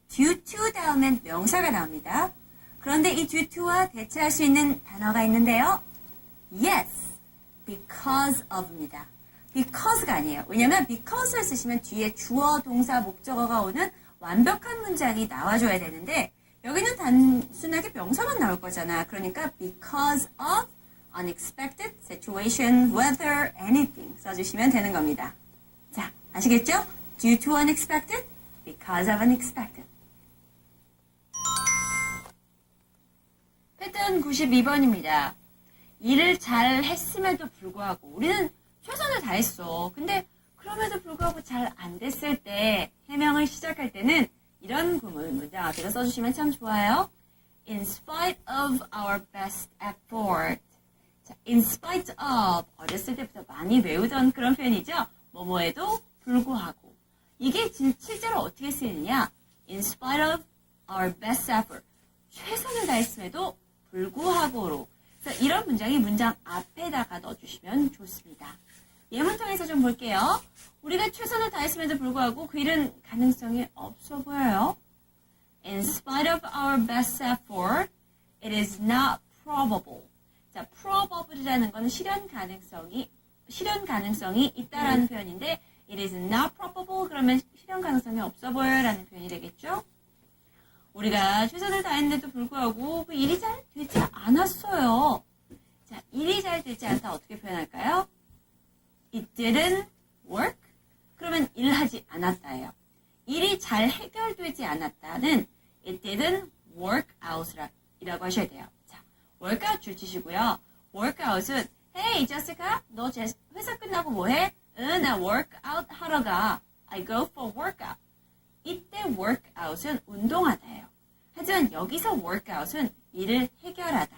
due to 다음엔 명사가 나옵니다. 그런데 이 due to와 대체할 수 있는 단어가 있는데요. Yes, because of입니다. because가 아니에요. 왜냐면 because를 쓰시면 뒤에 주어, 동사, 목적어가 오는 완벽한 문장이 나와줘야 되는데 여기는 단순하게 명사만 나올 거잖아. 그러니까 because of unexpected situation, weather, anything 써주시면 되는 겁니다. 자, 아시겠죠? Due to unexpected, because of unexpected. 패턴 92번입니다. 일을 잘 했음에도 불구하고 우리는 최선을 다했어. 근데 그럼에도 불구하고 잘 안 됐을 때 해명을 시작할 때는 이런 구문 문장 앞에서 써주시면 참 좋아요. In spite of our best effort. 자, in spite of 어렸을 때부터 많이 외우던 그런 표현이죠. 뭐뭐에도 불구하고. 이게 실제로 어떻게 쓰이느냐? In spite of our best effort. 최선을 다했음에도 불구하고로. 그래서 이런 문장이 문장 앞에다가 넣어주시면 좋습니다. 예문 통해서 좀 볼게요. 우리가 최선을 다했음에도 불구하고 그 일은 가능성이 없어 보여요. In spite of our best effort, it is not probable. 자, probable이라는 건 실현 가능성이 있다라는 표현인데, it is not probable 그러면 실현 가능성이 없어 보여라는 표현이 되겠죠? 우리가 최선을 다했는데도 불구하고 그 일이 잘 되지 않았어요. 자, 일이 잘 되지 않다 어떻게 표현할까요? It didn't work? 그러면 일하지 않았다예요. 일이 잘 해결되지 않았다는 It didn't work out이라고 하셔야 돼요. 자, work out 줄 치시고요. work out은 Hey, Jessica, 너 회사 끝나고 뭐해? 나 work out 하러 가. I go for workout. 이때 work out은 운동하다예요. 하지만 여기서 work out은 일을 해결하다.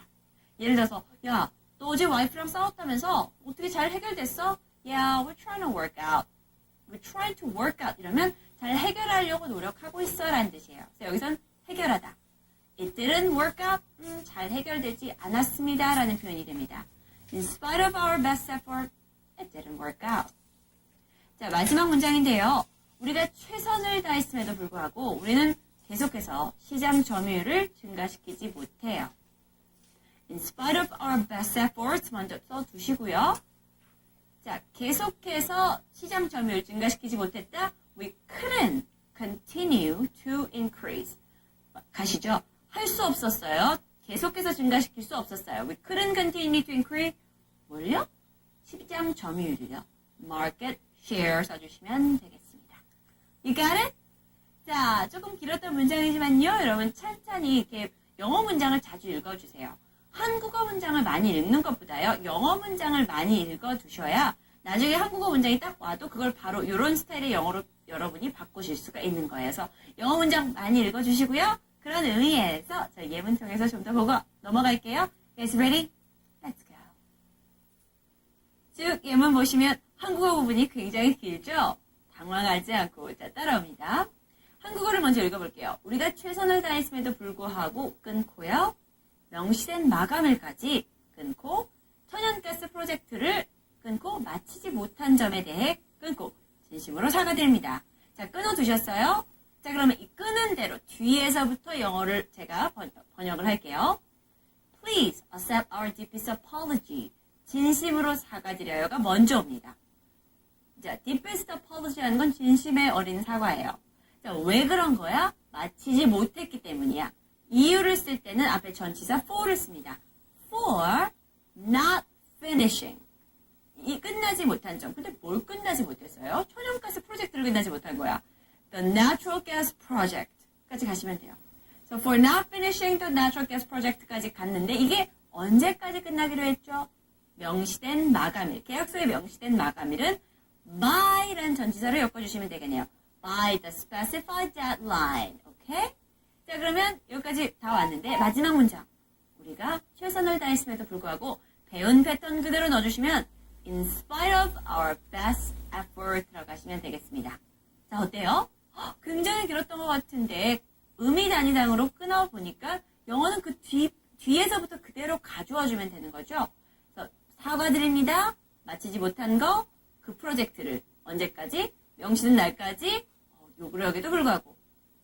예를 들어서 야, 너 어제 와이프랑 싸웠다면서 어떻게 잘 해결됐어? Yeah, we're trying to work out. We're trying to work out. 이러면 잘 해결하려고 노력하고 있어 라는 뜻이에요. 그래서 여기선 해결하다. It didn't work out. 잘 해결되지 않았습니다 라는 표현이 됩니다. In spite of our best effort, it didn't work out. 자, 마지막 문장인데요. 우리가 최선을 다했음에도 불구하고 우리는 계속해서 시장 점유율을 증가시키지 못해요. In spite of our best efforts 먼저 써두시고요. 자, 계속해서 시장 점유율 증가시키지 못했다. We couldn't continue to increase. 가시죠. 할 수 없었어요. 계속해서 증가시킬 수 없었어요. We couldn't continue to increase. 뭘요? 시장 점유율이요. Market share 써주시면 되겠습니다. You got it? 자, 조금 길었던 문장이지만요. 여러분 찬찬히 이렇게 영어 문장을 자주 읽어주세요. 한국어 문장을 많이 읽는 것보다요. 영어 문장을 많이 읽어두셔야 나중에 한국어 문장이 딱 와도 그걸 바로 이런 스타일의 영어로 여러분이 바꾸실 수가 있는 거예요. 그래서 영어 문장 많이 읽어주시고요. 그런 의미에서 저희 예문 통해서 좀 더 보고 넘어갈게요. Guys ready? Let's go. 쭉 예문 보시면 한국어 부분이 굉장히 길죠? 당황하지 않고 자 따라옵니다. 한국어를 먼저 읽어볼게요. 우리가 최선을 다했음에도 불구하고 끊고요. 명시된 마감일까지 끊고 천연가스 프로젝트를 끊고 마치지 못한 점에 대해 끊고 진심으로 사과드립니다. 자, 끊어두셨어요? 자, 그러면 이 끊은 대로 뒤에서부터 영어를 제가 번역을 할게요. Please accept our deepest apology. 진심으로 사과드려요가 먼저 옵니다. 자, deepest apology라는 건 진심의 어린 사과예요. 자, 왜 그런 거야? 마치지 못했기 때문이야. 이유를 쓸 때는 앞에 전치사 for를 씁니다. For not finishing. 이 끝나지 못한 점. 근데 뭘 끝나지 못했어요? 천연가스 프로젝트를 끝나지 못한 거야. The natural gas project까지 가시면 돼요. So for not finishing the natural gas project까지 갔는데 이게 언제까지 끝나기로 했죠? 명시된 마감일. 계약서에 명시된 마감일은 by라는 전치사를 엮어주시면 되겠네요. By the specified deadline. 오케이? 자, 그러면 여기까지 다 왔는데 마지막 문장. 우리가 최선을 다했음에도 불구하고 배운 패턴 그대로 넣어주시면 In spite of our best effort 들어가시면 되겠습니다. 자, 어때요? 굉장히 길었던 것 같은데 의미 단위당으로 끊어보니까 영어는 그 뒤에서부터 그대로 가져와주면 되는 거죠. 그래서 사과드립니다. 마치지 못한 거, 그 프로젝트를 언제까지? 명시된 날까지 요구력에도 불구하고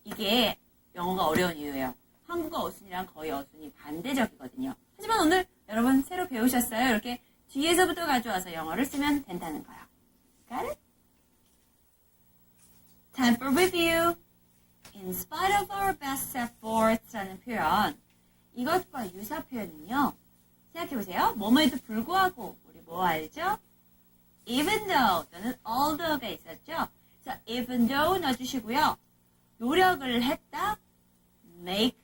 이게 영어가 어려운 이유예요. 한국어 어순이랑 거의 어순이 반대적이거든요. 하지만 오늘 여러분 새로 배우셨어요. 이렇게 뒤에서부터 가져와서 영어를 쓰면 된다는 거예요. Got it? Time for review. In spite of our best efforts라는 표현. 이것과 유사 표현은요. 생각해보세요. 뭐뭐에도 불구하고 우리 뭐 알죠? Even though 또는 although가 있었죠. 자, even though 넣어주시고요. 노력을 했다. Make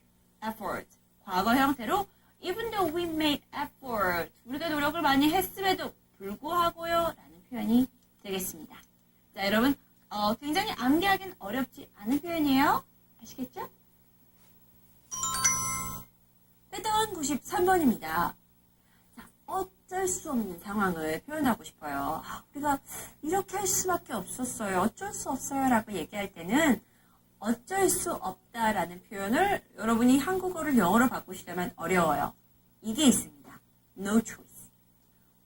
effort. 과거 형태로 even though we made effort. 우리가 노력을 많이 했음에도 불구하고요. 라는 표현이 되겠습니다. 자, 여러분 굉장히 암기하기는 어렵지 않은 표현이에요. 아시겠죠? 패턴 93번입니다. 자, 어쩔 수 없는 상황을 표현하고 싶어요. 우리가 이렇게 할 수밖에 없었어요. 어쩔 수 없어요. 라고 얘기할 때는 어쩔 수 없다라는 표현을 여러분이 한국어를 영어로 바꾸시려면 어려워요. 이게 있습니다. No choice.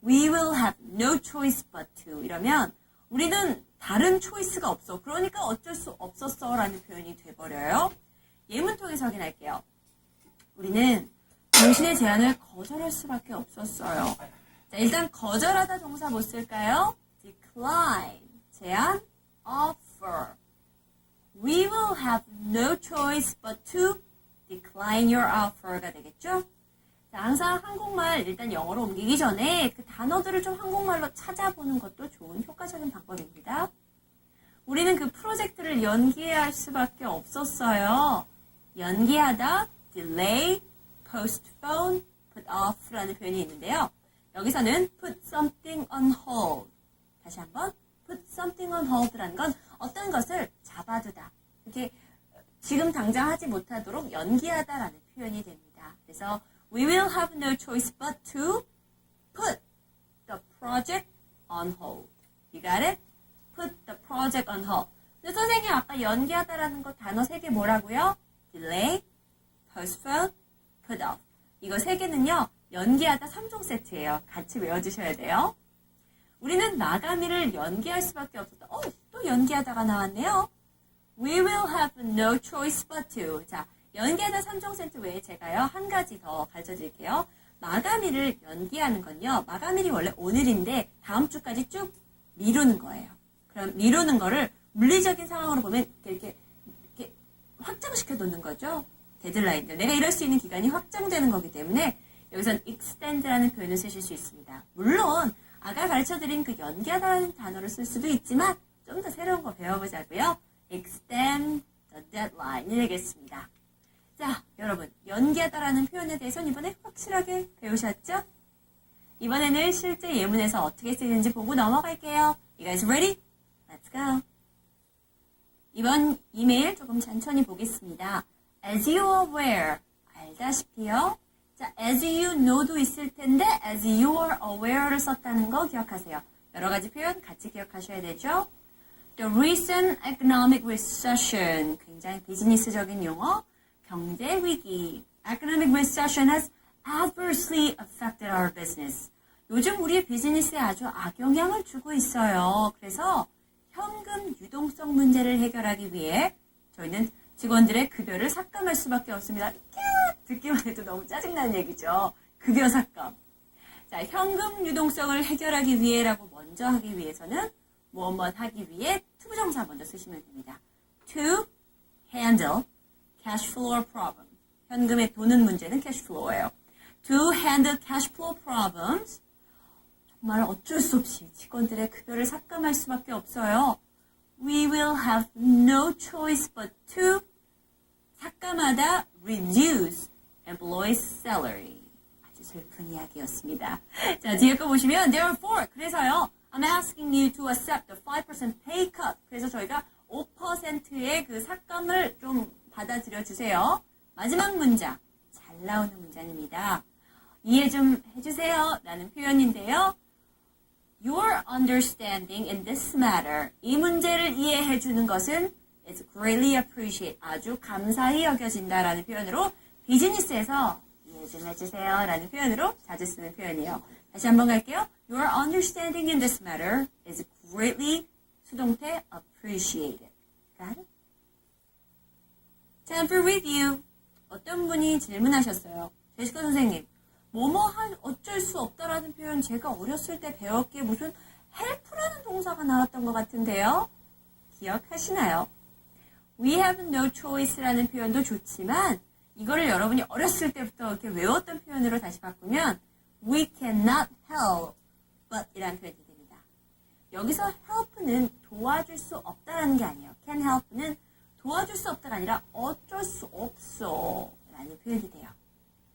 We will have no choice but to. 이러면 우리는 다른 초이스가 없어. 그러니까 어쩔 수 없었어 라는 표현이 돼버려요. 예문 통해서 확인할게요. 우리는 당신의 제안을 거절할 수밖에 없었어요. 자, 일단 거절하다 동사 뭐 쓸까요? decline. 제안, offer. We will have no choice but to decline your offer가 되겠죠? 자, 항상 한국말 일단 영어로 옮기기 전에 그 단어들을 좀 한국말로 찾아보는 것도 좋은 효과적인 방법입니다. 우리는 그 프로젝트를 연기해야 할 수밖에 없었어요. 연기하다, delay, postpone, put off라는 표현이 있는데요. 여기서는 put something on hold. 다시 한번 put something on hold라는 건 어떤 것을 잡아두다. 이렇게 지금 당장 하지 못하도록 연기하다라는 표현이 됩니다. 그래서 we will have no choice but to put the project on hold. You got it? Put the project on hold. 근데 선생님 아까 연기하다라는 거 단어 3개 뭐라고요? delay, postpone, put off. 이거 3개는요. 연기하다 3종 세트예요. 같이 외워주셔야 돼요. 우리는 마감일을 연기할 수밖에 없었다. 또 연기하다가 나왔네요. We will have no choice but to. 자, 연기하다 3종 세트 외에 제가요. 한 가지 더 가르쳐 드릴게요. 마감일을 연기하는 건요. 마감일이 원래 오늘인데 다음 주까지 쭉 미루는 거예요. 그럼 미루는 거를 물리적인 상황으로 보면 이렇게 확장시켜 놓는 거죠. 데드라인들. 내가 이럴 수 있는 기간이 확장되는 거기 때문에 여기서는 extend라는 표현을 쓰실 수 있습니다. 물론 아까 가르쳐드린 그 연기하다라는 단어를 쓸 수도 있지만 좀 더 새로운 거 배워보자고요. extend the deadline이 되겠습니다. 자, 여러분 연기하다라는 표현에 대해서는 이번에 확실하게 배우셨죠? 이번에는 실제 예문에서 어떻게 쓰이는지 보고 넘어갈게요. You guys ready? Let's go. 이번 이메일 조금 천천히 보겠습니다. As you are aware, 알다시피요. 자, as you know도 있을 텐데 as you are aware를 썼다는 거 기억하세요. 여러 가지 표현 같이 기억하셔야 되죠. The recent economic recession, 굉장히 비즈니스적인 용어, 경제 위기. Economic recession has adversely affected our business. 요즘 우리의 비즈니스에 아주 악영향을 주고 있어요. 그래서 현금 유동성 문제를 해결하기 위해 저희는 직원들의 급여를 삭감할 수밖에 없습니다. 듣기만 해도 너무 짜증나는 얘기죠. 급여 삭감. 자, 현금 유동성을 해결하기 위해라고 먼저 하기 위해서는 무엇 하기 위해 투부정사 먼저 쓰시면 됩니다. To handle cash flow problem. 현금에 도는 문제는 cash flow예요. To handle cash flow problems. 정말 어쩔 수 없이 직원들의 급여를 삭감할 수밖에 없어요. We will have no choice but to 삭감하다 reduce employees' salary. 아주 슬픈 이야기였습니다. 자, 뒤에 거 보시면 therefore 그래서요. I'm asking you to accept the 5% pay cut. 그래서 저희가 5%의 그 삭감을 좀 받아들여 주세요. 마지막 문장. 잘 나오는 문장입니다. 이해 좀 해주세요. 라는 표현인데요. Your understanding in this matter. 이 문제를 이해해 주는 것은 is greatly appreciated. 아주 감사히 여겨진다라는 표현으로 비즈니스에서 이해 좀 해주세요. 라는 표현으로 자주 쓰는 표현이에요. 다시 한번 갈게요. Your understanding in this matter is greatly 수동태 appreciated. Got it? tamper with you. 어떤 분이 질문하셨어요. 제시카 선생님, 뭐뭐 할 어쩔 수 없다라는 표현 제가 어렸을 때 배웠기에 무슨 help라는 동사가 나왔던 것 같은데요. 기억하시나요? We have no choice라는 표현도 좋지만 이거를 여러분이 어렸을 때부터 이렇게 외웠던 표현으로 다시 바꾸면 we cannot help but 이라는 표현이 됩니다. 여기서 help는 도와줄 수 없다라는 게 아니에요. can help는 도와줄 수 없다가 아니라 어쩔 수 없어 라는 표현이 돼요.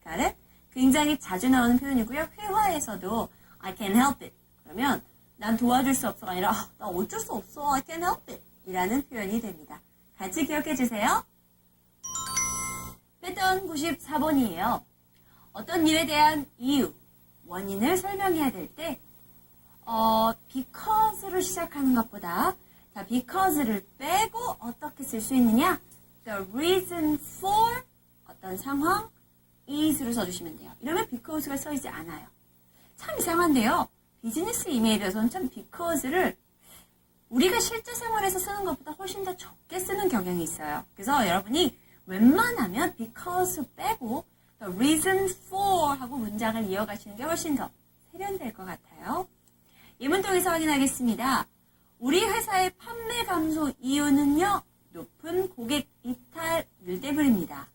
Got it? 굉장히 자주 나오는 표현이고요. 회화에서도 I can't help it. 그러면 난 도와줄 수 없어가 아니라 나 어쩔 수 없어. I can't help it. 이라는 표현이 됩니다. 같이 기억해 주세요. 패턴 94번이에요. 어떤 일에 대한 이유, 원인을 설명해야 될 때 because로 시작하는 것보다 자, because를 빼고 어떻게 쓸 수 있느냐? The reason for 어떤 상황 is로 써주시면 돼요. 이러면 because가 써있지 않아요. 참 이상한데요. 비즈니스 이메일에서는 참 because를 우리가 실제 생활에서 쓰는 것보다 훨씬 더 적게 쓰는 경향이 있어요. 그래서 여러분이 웬만하면 because 빼고 the reason for 하고 문장을 이어가시는 게 훨씬 더 세련될 것 같아요. 예문통에서 확인하겠습니다. 우리 회사의 판매 감소 이유는요. 높은 고객 이탈률 때문입니다.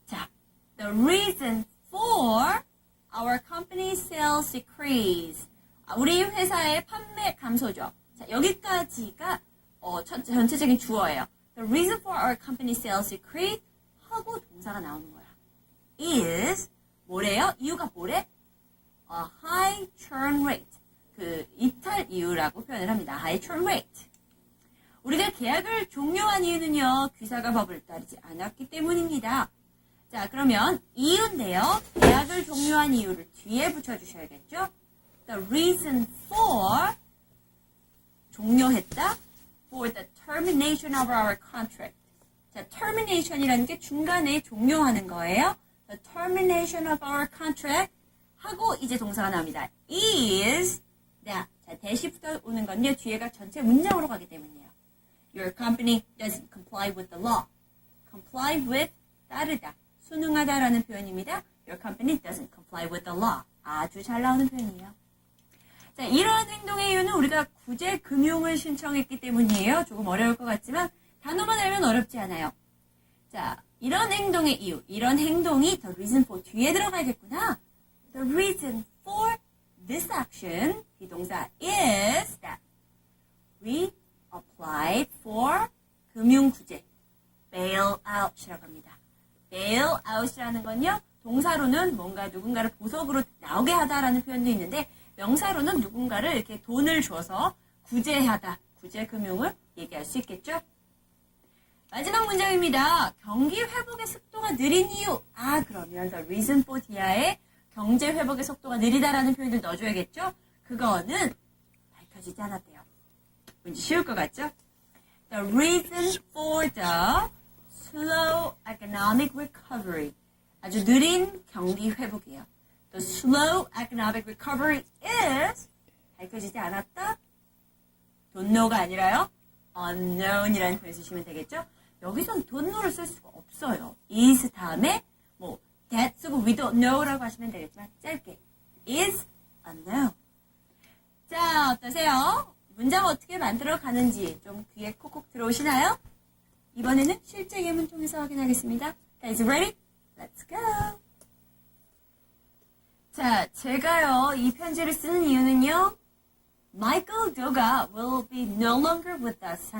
자, the reason for our company sales decrease. 우리 회사의 판매 감소죠. 자, 여기까지가 전체적인 주어예요. The reason for our company sales decrease 하고 동사가 나오는 거야. is 뭐래요? 이유가 뭐래? A high churn rate. 그 이탈 이유라고 표현을 합니다. high churn rate. 우리가 계약을 종료한 이유는요. 귀사가 법을 따르지 않았기 때문입니다. 자, 그러면 이유인데요. 계약을 종료한 이유를 뒤에 붙여주셔야겠죠? The reason for 종료했다. For the termination of our contract. 자, termination이라는 게 중간에 종료하는 거예요. The termination of our contract 하고 이제 동사가 나옵니다. is that. 자, 대시 붙어 오는 건요. 뒤에가 전체 문장으로 가기 때문이에요. Your company doesn't comply with the law. comply with 따르다. 순응하다라는 표현입니다. Your company doesn't comply with the law. 아주 잘 나오는 표현이에요. 자, 이러한 행동의 이유는 우리가 구제 금융을 신청했기 때문이에요. 조금 어려울 것 같지만 단어만 알면 어렵지 않아요. 자, 이런 행동의 이유, 이런 행동이 the reason for 뒤에 들어가야겠구나. The reason for this action, 비동사 is that we applied for 금융구제, bailout이라고 합니다. bailout이라는 건요, 동사로는 뭔가 누군가를 보석으로 나오게 하다라는 표현도 있는데 명사로는 누군가를 이렇게 돈을 줘서 구제하다, 구제금융을 얘기할 수 있겠죠? 마지막 문장입니다. 경기 회복의 속도가 느린 이유. 그러면 the reason for 뒤에 경제 회복의 속도가 느리다라는 표현을 넣어줘야겠죠? 그거는 밝혀지지 않았대요. 문제 쉬울 것 같죠? The reason for the slow economic recovery. 아주 느린 경기 회복이에요. The slow economic recovery is 밝혀지지 않았다. don't know가 아니라요. unknown이라는 표현 쓰시면 되겠죠. 여기선 don't know를 쓸 수가 없어요. is 다음에 뭐 that 쓰고 we don't know라고 하시면 되겠지만 짧게 is unknown. 자, 어떠세요? 문장 어떻게 만들어 가는지 좀 귀에 콕콕 들어오시나요? 이번에는 실제 예문 통해서 확인하겠습니다. Guys ready? Let's go! 자, 제가요, 이 편지를 쓰는 이유는요, Michael Doga will be no longer with us.